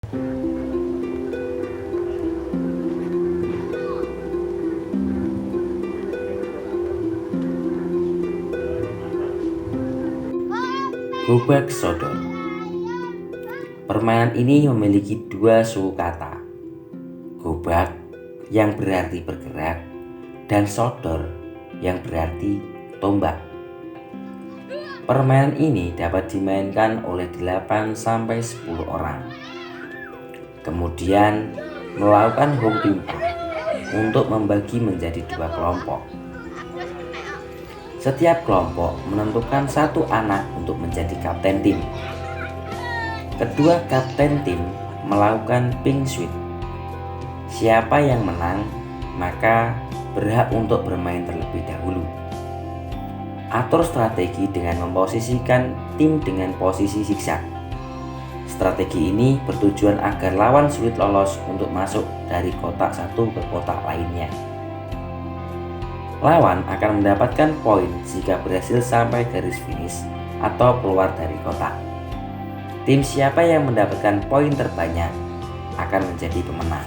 Gobag sodor. Permainan ini memiliki dua suku kata, gobag yang berarti bergerak dan sodor yang berarti tombak. Permainan ini dapat dimainkan oleh 8-10 orang. Kemudian melakukan home pimpah untuk membagi menjadi dua kelompok. Setiap kelompok menentukan satu anak untuk menjadi kapten tim. Kedua kapten tim melakukan pink sweep. Siapa yang menang, maka berhak untuk bermain terlebih dahulu. Atur strategi dengan memposisikan tim dengan posisi zigzag. Strategi ini bertujuan agar lawan sulit lolos untuk masuk dari kotak satu ke kotak lainnya. Lawan akan mendapatkan poin jika berhasil sampai garis finish atau keluar dari kotak. Tim siapa yang mendapatkan poin terbanyak akan menjadi pemenang.